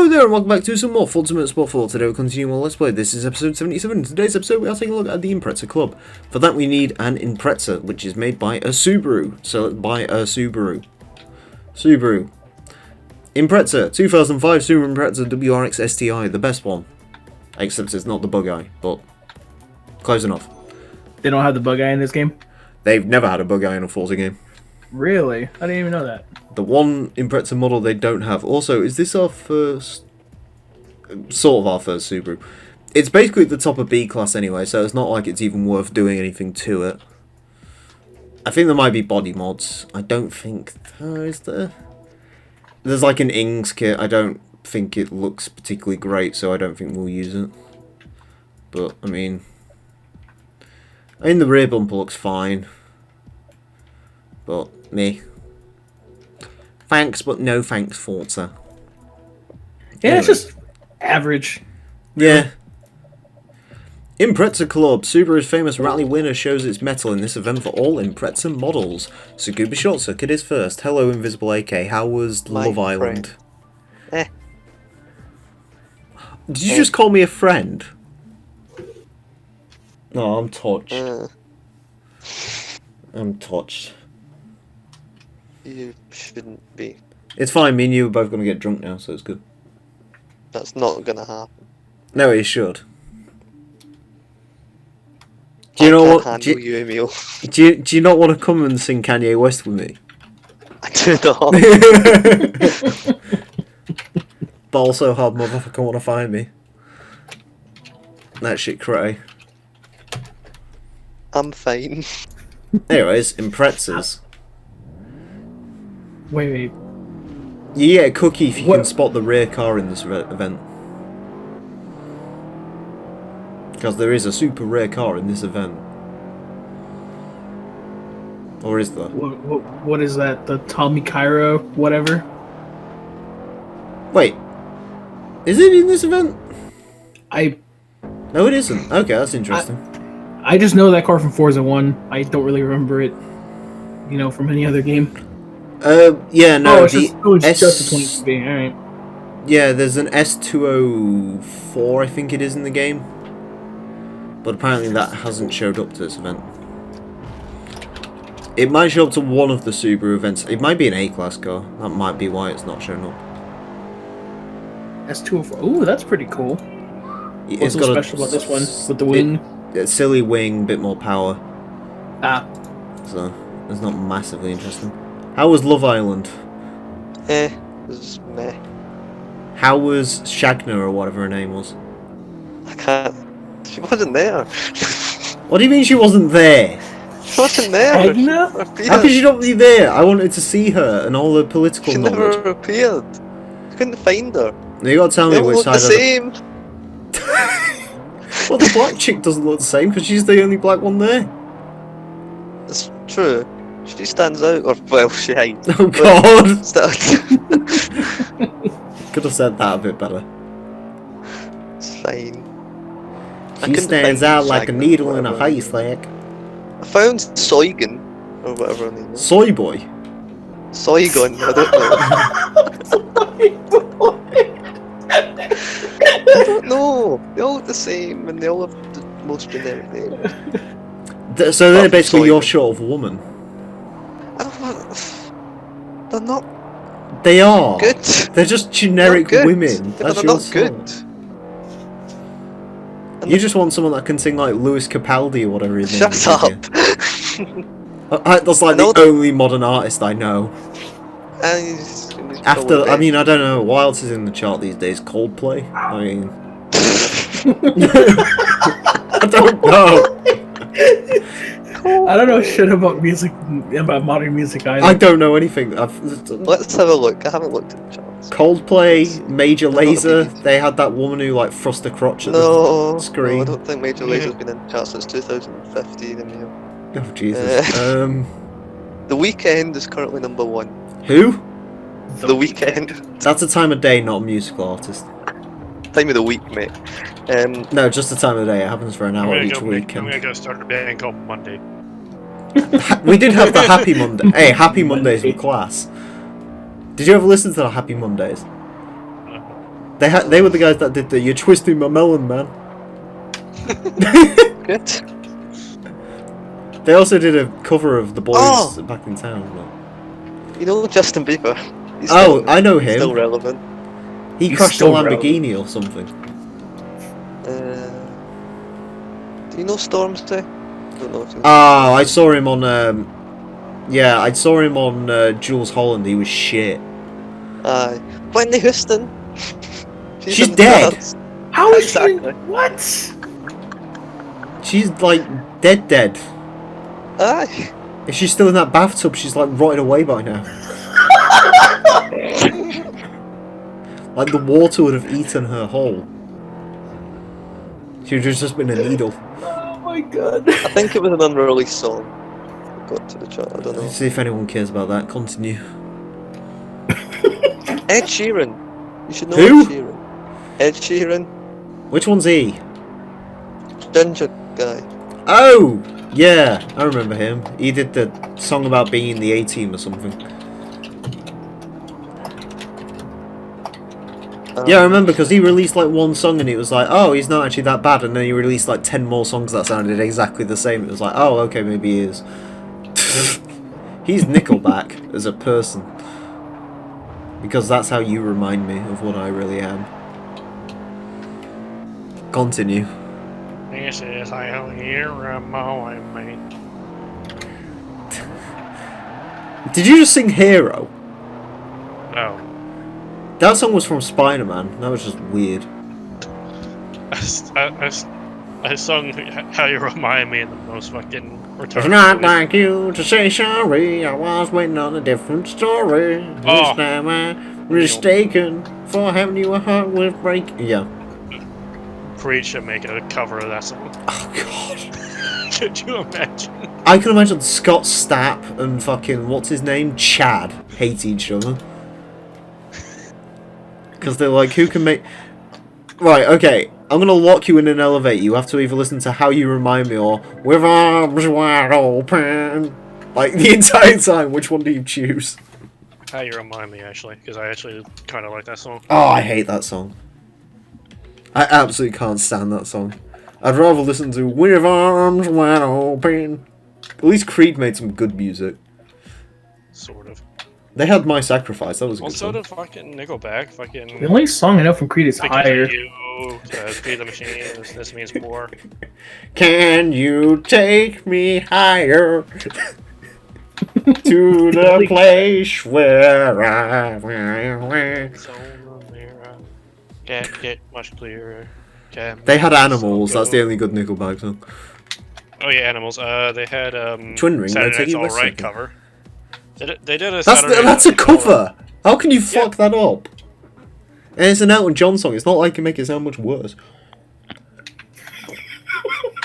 Hello there and welcome back to some more Forza Motorsport 4. Today we'll continue on Let's Play. This is episode 77. In today's episode we are taking a look at the Impreza Club. For that we need an Impreza, which is made by a Subaru. So let's buy a Subaru. Impreza, 2005 Subaru Impreza WRX STI, the best one. Except it's not the bug eye, but close enough. They don't have the bug eye in this game? They've never had a bug eye in a Forza game. Really? I didn't even know that. The one Impreza model they don't have. Also, is this our first... sort of our first Subaru. It's basically at the top of B class anyway, so it's not like it's even worth doing anything to it. I think there might be body mods. I don't think there is there. There's like an Ings kit. I don't think it looks particularly great, so I don't think we'll use it. But, I mean the rear bumper looks fine. But, me. Thanks, but no thanks, Forza. Yeah, anyway. It's just average. Yeah. Impreza Club. Subaru's famous rally winner shows its mettle in this event for all Impreza models. Suguba Short Circuit is first. Hello, Invisible AK. How was Love Island? Eh. Did you just call me a friend? No, I'm touched. I'm touched. You shouldn't be. It's fine, me and you are both going to get drunk now, so it's good. That's not gonna happen. No, it should. Do you know what? Handle you, Emile. Do you not want to come and sing Kanye West with me? I do not. Ball so hard, motherfucker, want to find me. That shit cray. I'm fine. Anyways, Imprezas. Wait. You get a cookie if you What? can spot the rear car in this event. Because there is a super rare car in this event. Or is there? What is that? The Tommy Cairo whatever? Wait. Is it in this event? I No, it isn't. Okay, that's interesting. I just know that car from Forza 1. I don't really remember it, from any other game. Yeah, no. It's just the 20 alright. Yeah, there's an S204, I think it is, in the game. But apparently that hasn't showed up to this event. It might show up to one of the Subaru events. It might be an A-class car. That might be why it's not shown up. S204. Ooh, that's pretty cool. It's What's so got special about this one? With the wing? A silly wing, bit more power. Ah. So, it's not massively interesting. How was Love Island? It was meh. How was Shagna, or whatever her name was? I can't. She wasn't there. What do you mean she wasn't there? She wasn't there. Agna? She never appeared. How could she not be there? I wanted to see her and all the political She knowledge. never appeared. Couldn't find her. Now you gotta tell They me all which look the side same. Well, the black chick doesn't look the same because she's the only black one there. It's true. She stands out, or well, she hides. Oh god! It's Could have said that a bit better. fine. I She couldn't stands find out like a Shagna, needle in a whatever. haystack. I found Soygun, or whatever her name is. Soy boy. Soygun, I don't know. They all look the same, and they all have the most generic name. So they're basically Soy your boy. sort of woman. I don't know. They're not They are. good. They're just generic They're not good. women. Yeah, but That's they're your not good. song. You just want someone that can sing like Louis Capaldi or whatever his name is. Shut up. That's like No, the only modern artist I know. And he's After, probably I mean, I don't know, what else is in the chart these days? Coldplay? I mean... I don't know. I don't know shit about music, about modern music either. I don't know anything. Let's have a look. I haven't looked at the charts. Coldplay, Major They're not Lazer, the they had that woman who like thrust a crotch at No, the screen. no, I don't think Major Laser's been in the charts since 2015. Emile. Oh Jesus. The Weeknd is currently number 1. Who? The Weeknd. That's a time of day, not a musical artist. Time of the week, mate. No, just the time of day. It happens for an hour each I'm week. gonna go start a band called Monday. We did have the Happy Monday. Hey, Happy Mondays were class. Did you ever listen to the Happy Mondays? They were the guys that did the "You're Twisting My Melon, Man." Good. They also did a cover of The Boys Oh! Back in Town. You know Justin Bieber? He's Oh, still, I know still him. relevant. He He's crashed a still Lamborghini or something. Do you know Stormzy? Don't know if you know. Ah, I saw him on. Yeah, I saw him on Jules Holland. He was shit. Aye. Whitney Houston. She's in the dead. charts. How is Exactly. she? What? She's like dead. Aye. If she's still in that bathtub, she's like rotted away by now. Like the water would have eaten her whole. She would have just been a needle. Oh my god. I think it was an unreleased song. Got to the chart, I don't know. Let's see if anyone cares about that. Continue. Ed Sheeran. You should know Who? Ed Sheeran. Ed Sheeran. Which one's he? Ginger guy. Oh! Yeah, I remember him. He did the song about being in the A-Team or something. Yeah, I remember because he released like one song and it was like, oh, he's not actually that bad, and then he released like 10 more songs that sounded exactly the same. It was like, oh, okay, maybe he is. He's Nickelback as a person. Because that's how you remind me of what I really am. Continue. This is how you remind me. Did you just sing Hero? No. That song was from Spider-Man. That was just weird. I sung How You Remind Me in the most fucking retarded It's not way. like you to say sorry. I was waiting on a different story. This Oh. time I'm mistaken for having you a heart with break. Yeah. Preach should make a cover of that song. Oh god. Could you imagine? I can imagine Scott Stapp and fucking what's his name, Chad, hate each other. Because they're like, who can make... Right, okay. I'm going to lock you in an elevator. You have to either listen to How You Remind Me or With Arms Wide Open. Like, the entire time. Which one do you choose? How You Remind Me, actually, because I actually kind of like that song. Oh, I hate that song. I absolutely can't stand that song. I'd rather listen to With Arms Wide Open. At least Creed made some good music. Sort of. They had My Sacrifice. That was a good Also, song. the fucking Nickelback, fucking... The only song I know from Creed is Because Higher. of you, Feed the Machine, this means more. Can you take me higher to the place where I It's on the mirror. Can't get much clearer. They had Animals. That's the only good Nickelback song. Oh yeah, Animals. They had Twin Ring, Saturday no, take Night's it with Alright second. cover. They did a That's Saturday that's a Night's Alright. cover. How can you fuck that up? And it's an Elton John song. It's not like it can make it sound much worse.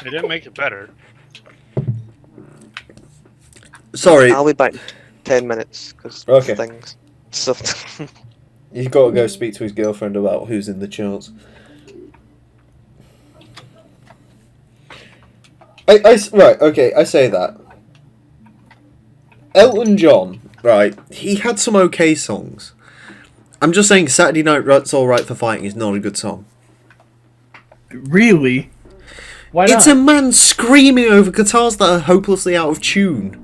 They didn't make it better. Sorry, I'll be back in 10 minutes because Okay. things. So, he's got to go speak to his girlfriend about who's in the charts. Right, okay, I say that. Elton John, right, he had some okay songs. I'm just saying Saturday Night It's Alright for Fighting is not a good song. Really? Why not? It's a man screaming over guitars that are hopelessly out of tune.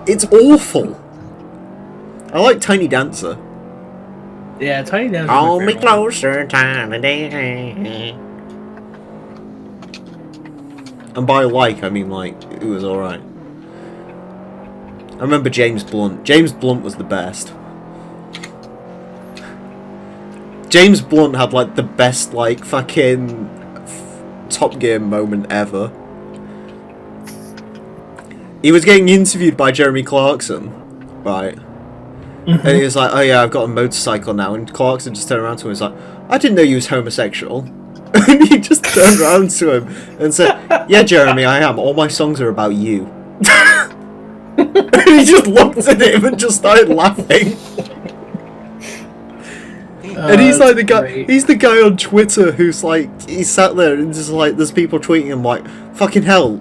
It's awful. I like Tiny Dancer. Yeah, Tiny Dancer. Hold me closer, Tiny Dancer. And by like, I mean like, it was alright. I remember James Blunt. James Blunt was the best. James Blunt had like the best like fucking Top Gear moment ever. He was getting interviewed by Jeremy Clarkson, right? And he was like, oh yeah, I've got a motorcycle now. And Clarkson just turned around to him and was like, I didn't know you was homosexual. And he just turned around to him and said, yeah, Jeremy, I am. All my songs are about you. And he just looked at him and just started laughing. And he's like the guy. Great. He's the guy on Twitter who's like, he sat there and just like, there's people tweeting him like, fucking hell,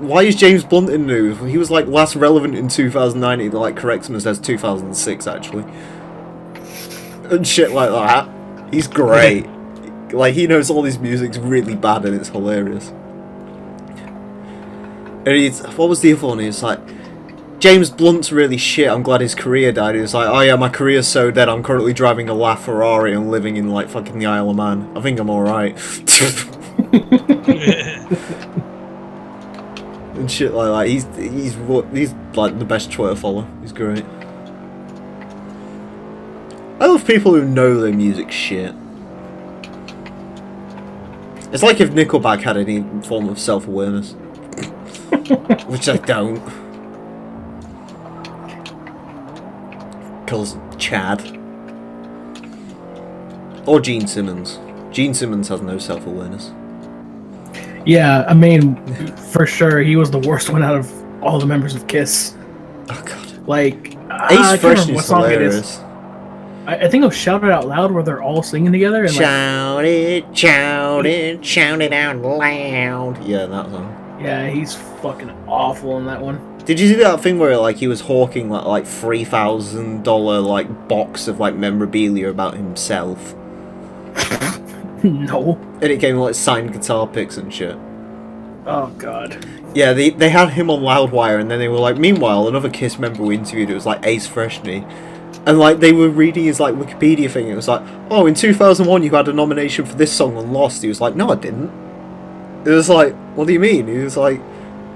why is James Blunt in news? He was like last relevant in 2009. He like corrects him and says 2006 actually, and shit like that. He's great. Like he knows all his music's really bad and it's hilarious. And what was the other one? He's like, James Blunt's really shit. I'm glad his career died. He was like, oh yeah, my career's so dead. I'm currently driving a LaFerrari and living in like fucking the Isle of Man. I think I'm all right. And shit like that. He's like the best Twitter follower. He's great. I love people who know their music's shit. It's like if Nickelback had any form of self-awareness. Which I don't. Calls Chad. Or Gene Simmons. Gene Simmons has no self-awareness. Yeah, I mean, for sure, he was the worst one out of all the members of Kiss. Oh god. Like, Ace Fresh is hilarious. I think it was Shout It Out Loud where they're all singing together. And shout it, shout it, shout it out loud. Yeah, that song. Yeah, he's fucking awful in that one. Did you see that thing where like he was hawking like $3,000 like box of like memorabilia about himself? No. And it came like signed guitar picks and shit. Oh god. Yeah, they had him on Loudwire, and then they were like, meanwhile, another Kiss member we interviewed, it was like Ace Frehley. And like they were reading his like Wikipedia thing, and it was like, oh, in 2001 you had a nomination for this song on Lost. He was like, no, I didn't. It was like, what do you mean? He was like,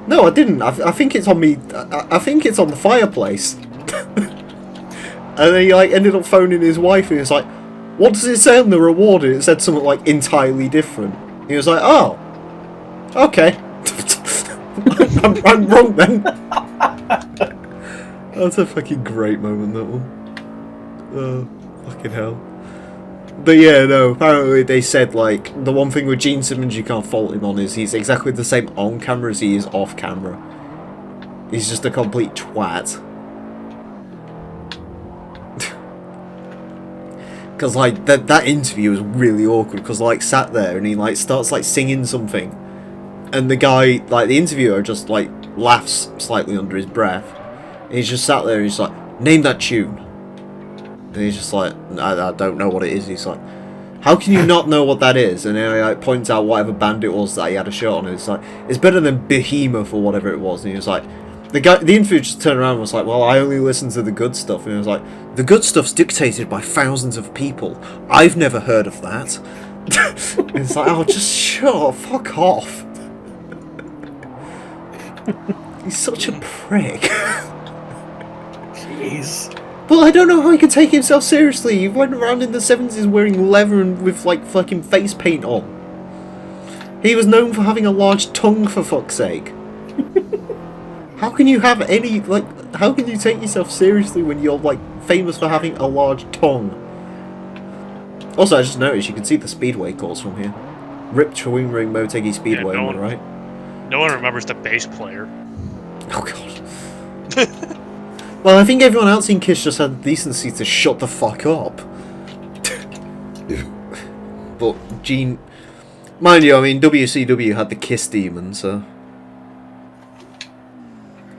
no, I didn't. I think it's on me. I think it's on the fireplace. And then he like ended up phoning his wife, and he was like, what does it say on the reward? And it said something like entirely different. He was like, oh, okay. I'm wrong then. That's a fucking great moment, that one. Oh, fucking hell. But yeah, no, apparently they said, like, the one thing with Gene Simmons you can't fault him on is he's exactly the same on camera as he is off camera. He's just a complete twat. Because, like, that interview was really awkward, because, like, sat there and he, like, starts, like, singing something. And the guy, like, the interviewer just, like, laughs slightly under his breath. And he's just sat there and he's like, name that tune. And he's just like, I don't know what it is. He's like, how can you not know what that is? And then he like, points out whatever band it was that he had a shirt on. And it's like, it's better than Behemoth or whatever it was. And he was like, the interviewer just turned around and was like, well, I only listen to the good stuff. And he was like, the good stuff's dictated by thousands of people. I've never heard of that. And it's like, oh, just shut up, fuck off. He's such a prick. Jeez. But I don't know how he could take himself seriously. He went around in the 70s wearing leather and with, like, fucking face paint on. He was known for having a large tongue, for fuck's sake. How can you have any, like, how can you take yourself seriously when you're, like, famous for having a large tongue? Also, I just noticed you can see the Speedway course from here. Rip Chewing Ring Motegi Speedway, Yeah, right? No one remembers the bass player. Oh, God. Well, I think everyone else in Kiss just had the decency to shut the fuck up. But Gene, mind you, I mean WCW had the Kiss Demon, so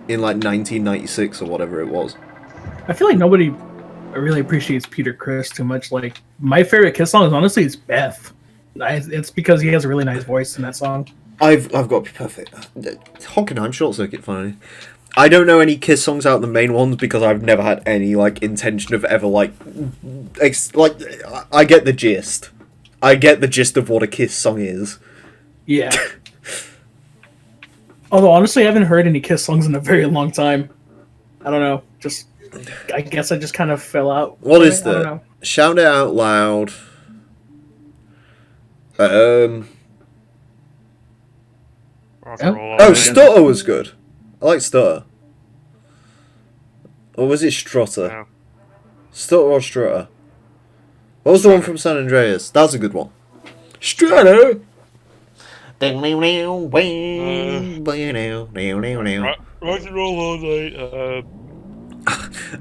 in like 1996 or whatever it was. I feel like nobody really appreciates Peter Criss too much. Like, my favorite Kiss song is honestly it's Beth. It's because he has a really nice voice in that song. I've got to be perfect. Hockenheim, Short Circuit, finally. I don't know any Kiss songs out the main ones because I've never had any like intention of ever like I get the gist. I get the gist of what a Kiss song is. Yeah. Although honestly, I haven't heard any Kiss songs in a very long time. I don't know. Just I guess I just kind of fell out. What is that? Shout It Out Loud. Oh, Stutter was good. I like Stutter. Or was it Strutter? No. Stutter or Strutter? What was the one from San Andreas? That was a good one. Strutter! Rock and roll all night.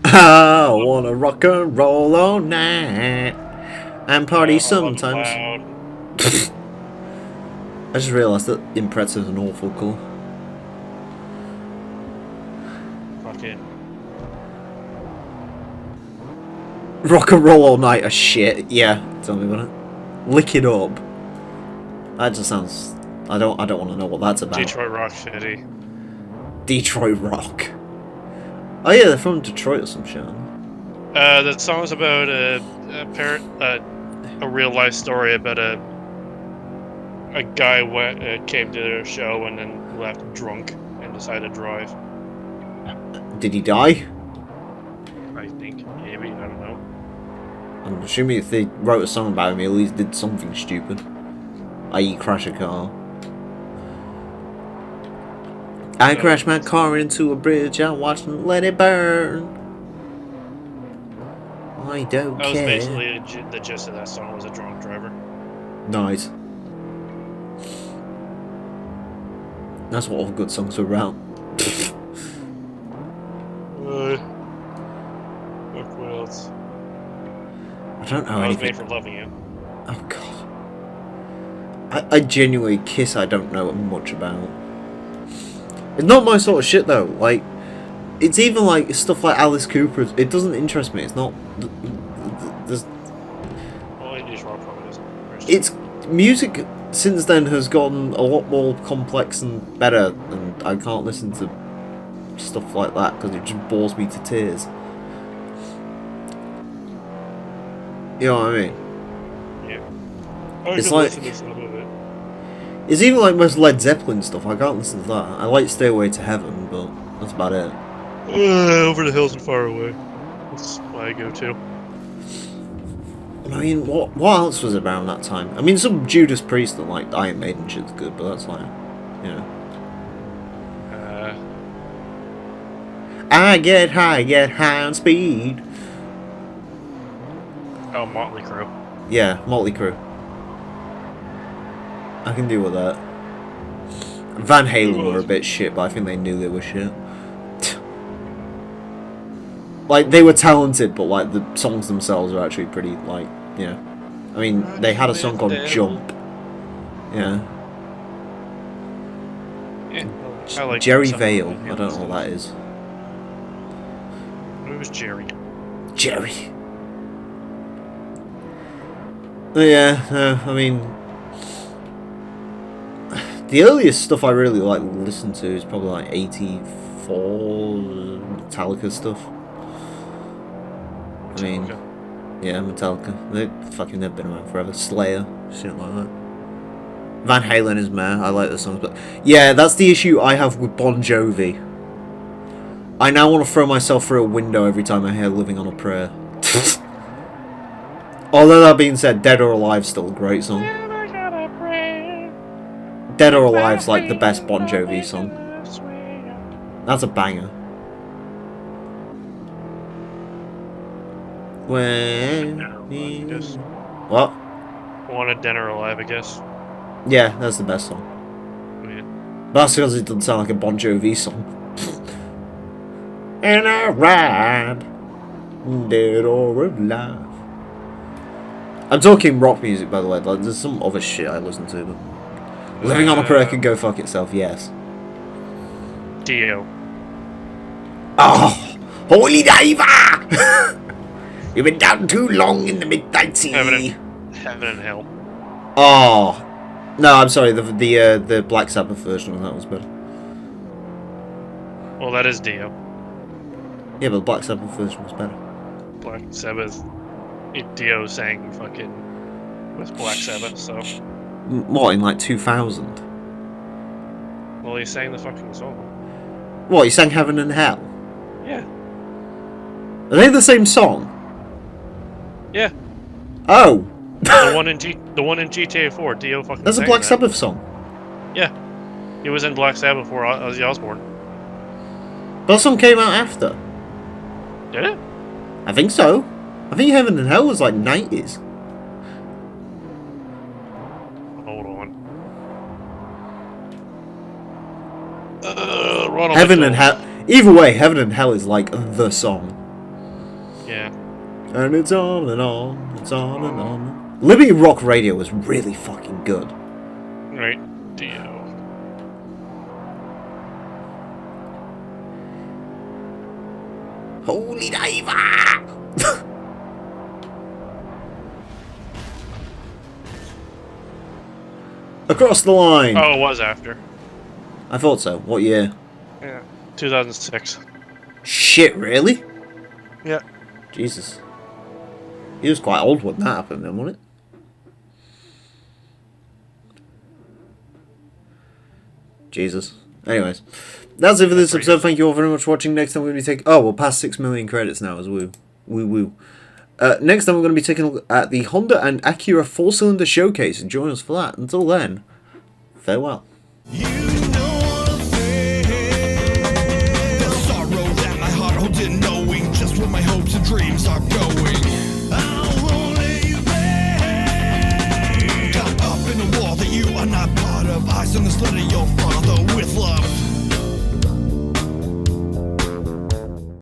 I wanna rock and roll all night and party sometimes. I just realised that Impreza is an awful colour. fucking. Rock and roll all night are shit. Yeah, tell me about it. Lick it up. That just sounds. I don't want to know what that's about. Detroit Rock City. Detroit Rock. Oh yeah, they're from Detroit or some shit. The song's about a real life story about a guy came to their show and then left drunk and decided to drive. Did he die? I think maybe, I don't know. I'm assuming if they wrote a song about him, he at least did something stupid, i.e. crash a car. I crashed my car into a bridge. I watched him let it burn. I don't That was care. basically the gist of that song, was a drunk driver. Nice. That's what all good songs are about. Fuck, what else? I don't know I was anything. made for loving you. Oh god. I genuinely Kiss I don't know much about. It's not my sort of shit though. Like, it's even like stuff like Alice Cooper. It doesn't interest me. It's not. There's. Well, Indies rock probably doesn't. It's music since then has gotten a lot more complex and better, and I can't listen to stuff like that because it just bores me to tears. You know what I mean? Yeah. It's like. It's even like most Led Zeppelin stuff. I can't listen to that. I like Stairway to Heaven, but that's about it. Over the hills and far away. That's my go-to. I mean, what else was around that time? I mean, some Judas Priest and like Iron Maiden shit's good, but that's like, you know. I get high on speed. Oh, Motley Crue. Yeah, Motley Crue. I can deal with that. Van Halen were a bit shit, but I think they knew they were shit. Like, they were talented, but like the songs themselves are actually pretty, like, you know. I mean, they had a song called Jump. Yeah. Yeah, I like Jerry some Vale. of I don't know what that is. Who's Jerry? Jerry. Yeah, I mean, the earliest stuff I really like listen to is probably like 84 Metallica stuff. I mean, yeah, Metallica. They've been around forever. Slayer, shit like that. Van Halen is meh. I like the songs, but yeah, that's the issue I have with Bon Jovi. I now want to throw myself through a window every time I hear "Living on a Prayer." Although that being said, Dead or Alive's still a great song. Dead or Alive's like the best Bon Jovi song. That's a banger. When what? Wanted, Dead or Alive, I guess. Yeah, that's the best song. Yeah. But that's because it doesn't sound like a Bon Jovi song. And I ride, dead or alive. I'm talking rock music, by the way. Like, there's some other shit I listen to, but Living on a Prayer can go fuck itself. Yes. Dio. Oh, holy diver! You've been down too long in the midnight sea. Heaven and Hell. Oh, no, I'm sorry. The Black Sabbath version of that was better. Well, that is Dio. Yeah, but the Black Sabbath version was better. Black Sabbath. Dio sang fucking with Black Sabbath, so. What, in like 2000? Well, he sang the fucking song. What, he sang Heaven and Hell? Yeah. Are they the same song? Yeah. Oh. The one in GTA 4, Dio fucking. That's a sang Black that. Sabbath song. Yeah. He was in Black Sabbath before Ozzy Osbourne. But that song came out after. Did it? I think so. I think Heaven and Hell was like 90s. Hold on. Ronald Heaven McDowell. and Hell. Either way, Heaven and Hell is like the song. Yeah. And it's on and on. It's on and on. Liberty Rock Radio was really fucking good. Right. Dio. Holy diver! Across the line! Oh, it was after. I thought so. What year? Yeah. 2006. Shit, really? Yeah. Jesus. He was quite old when that happened then, wasn't it? Jesus. Anyways. That's it for this episode. Thank you all very much for watching. Next time we're going to be taking... Oh, we're past 6 million credits now as woo. Woo woo. Next time we're going to be taking a look at the Honda and Acura 4-cylinder showcase. And join us for that. Until then, farewell. You know what I'm saying. The sorrow that my heart holds in knowing just where my hopes and dreams are going. I won't let you back. Got up in a wall that you are not part of. Eyes on the slit of your front.